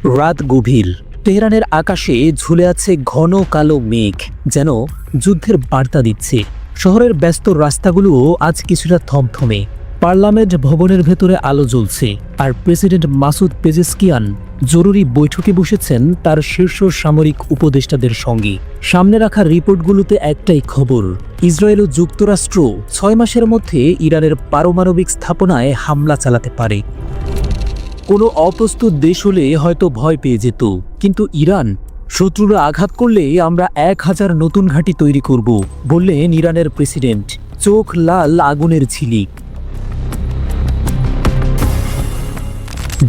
রাত গভীর। তেহরানের আকাশে ঝুলে আছে ঘন কালো মেঘ, যেন যুদ্ধের বার্তা দিচ্ছে। শহরের ব্যস্ত রাস্তাগুলোও আজ কিছুটা থমথমে। পার্লামেন্ট ভবনের ভেতরে আলো জ্বলছে, আর প্রেসিডেন্ট মাসুদ পেজেশকিয়ান জরুরি বৈঠকে বসেছেন তার শীর্ষ সামরিক উপদেষ্টাদের সঙ্গে। সামনে রাখা রিপোর্টগুলোতে একটাই খবর, ইসরায়েল ও যুক্তরাষ্ট্র 6 মাসের মধ্যে ইরানের পারমাণবিক স্থাপনায় হামলা চালাতে পারে। কোনো অপ্রস্তুত দেশ হলে হয়তো ভয় পেয়ে যেত, কিন্তু ইরান, শত্রুরা আঘাত করলে আমরা 1000 নতুন ঘাঁটি তৈরি করব, বললেন ইরানের প্রেসিডেন্ট। চোখ লাল আগুনের ঝিলিক।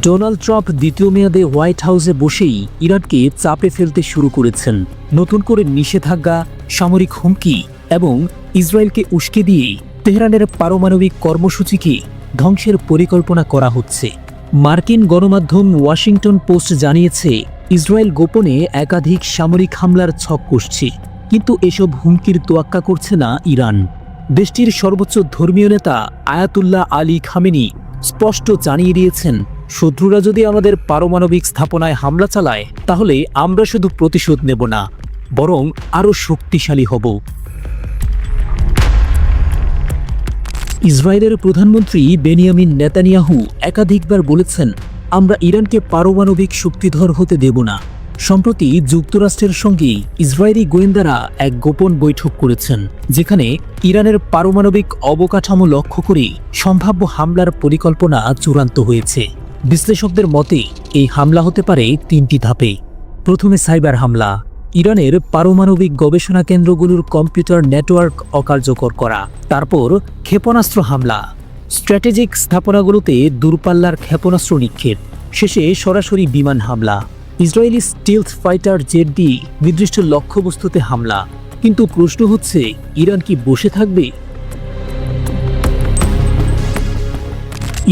ডোনাল্ড ট্রাম্প দ্বিতীয় মেয়াদে হোয়াইট হাউসে বসেই ইরানকে চাপে ফেলতে শুরু করেছেন। নতুন করে নিষেধাজ্ঞা, সামরিক হুমকি এবং ইসরায়েলকে উস্কে দিয়ে তেহরানের পারমাণবিক কর্মসূচিকে ধ্বংসের পরিকল্পনা করা হচ্ছে। মার্কিন গণমাধ্যম ওয়াশিংটন পোস্ট জানিয়েছে, ইসরায়েল গোপনে একাধিক সামরিক হামলার ছক কষছে, কিন্তু এসব হুমকির তোয়াক্কা করছে না ইরান। দেশটির সর্বোচ্চ ধর্মীয় নেতা আয়াতুল্লাহ আলী খামেনি স্পষ্ট জানিয়ে দিয়েছেন, শত্রুরা যদি আমাদের পারমাণবিক স্থাপনায় হামলা চালায়, তাহলে আমরা শুধু প্রতিশোধ নেব না, বরং আরও শক্তিশালী হব। ইসরায়েলের প্রধানমন্ত্রী বেনিয়ামিন নেতানিয়াহু একাধিকবার বলেছেন, আমরা ইরানকে পারমাণবিক শক্তিধর হতে দেব না। সম্প্রতি যুক্তরাষ্ট্রের সঙ্গে ইসরায়েলি গোয়েন্দারা এক গোপন বৈঠক করেছেন, যেখানে ইরানের পারমাণবিক অবকাঠামো লক্ষ্য করে সম্ভাব্য হামলার পরিকল্পনা চূড়ান্ত হয়েছে। বিশ্লেষকদের মতে এই হামলা হতে পারে 3টি ধাপে। প্রথমে সাইবার হামলা, ইরানের পারমাণবিক গবেষণা কেন্দ্রগুলোর কম্পিউটার নেটওয়ার্ক অকার্যকর করা। তারপর ক্ষেপণাস্ত্র হামলা, স্ট্র্যাটেজিক স্থাপনাগুলোতে দূরপাল্লার ক্ষেপণাস্ত্র নিক্ষেপ। শেষে সরাসরি বিমান হামলা, ইসরায়েলি স্টিলথ ফাইটার জেট দিয়ে নির্দিষ্ট লক্ষ্যবস্তুতে হামলা। কিন্তু প্রশ্ন হচ্ছে, ইরান কি বসে থাকবে?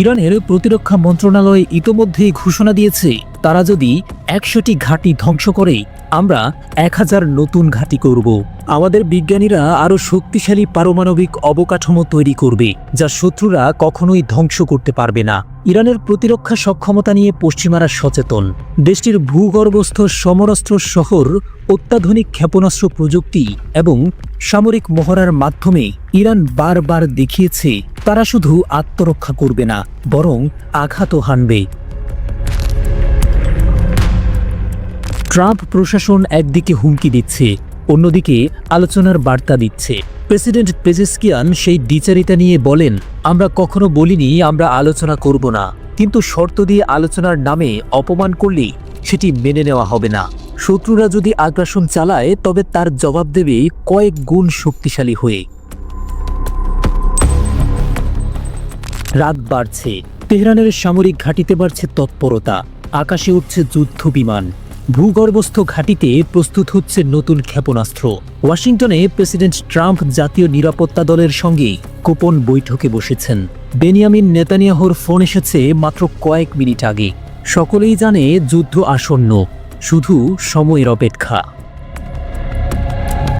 ইরানের প্রতিরক্ষা মন্ত্রণালয় ইতোমধ্যেই ঘোষণা দিয়েছে, তারা যদি 100টি ঘাঁটি ধ্বংস করে, আমরা 1000 নতুন ঘাঁটি করব। আমাদের বিজ্ঞানীরা আরও শক্তিশালী পারমাণবিক অবকাঠামো তৈরি করবে, যা শত্রুরা কখনোই ধ্বংস করতে পারবে না। ইরানের প্রতিরক্ষা সক্ষমতা নিয়ে পশ্চিমারা সচেতন। দেশটির ভূগর্ভস্থ সমরাস্ত্র শহর, অত্যাধুনিক ক্ষেপণাস্ত্র প্রযুক্তি এবং সামরিক মহড়ার মাধ্যমে ইরান বারবার দেখিয়েছে, তারা শুধু আত্মরক্ষা করবে না, বরং আঘাতও হানবে। ট্রাম্প প্রশাসন একদিকে হুমকি দিচ্ছে, অন্যদিকে আলোচনার বার্তা দিচ্ছে। প্রেসিডেন্ট পেজেশকিয়ান সেই দ্বিচারিতা নিয়ে বলেন, আমরা কখনো বলিনি আমরা আলোচনা করব না, কিন্তু শর্ত দিয়ে আলোচনার নামে অপমান করলে সেটি মেনে নেওয়া হবে না। শত্রুরা যদি আগ্রাসন চালায়, তবে তার জবাব দেবে কয়েক গুণ শক্তিশালী হয়ে। রাত বাড়ছে, তেহরানের সামরিক ঘাঁটিতে বাড়ছে তৎপরতা, আকাশে উঠছে যুদ্ধ বিমান, ভূগর্ভস্থ ঘাঁটিতে প্রস্তুত হচ্ছে নতুন ক্ষেপণাস্ত্র। ওয়াশিংটনে প্রেসিডেন্ট ট্রাম্প জাতীয় নিরাপত্তা দলের সঙ্গে গোপন বৈঠকে বসেছেন। বেনিয়ামিন নেতানিয়াহুর ফোন এসেছে মাত্র কয়েক মিনিট আগে। সকলেই জানে যুদ্ধ আসন্ন, শুধু সময়ের অপেক্ষা।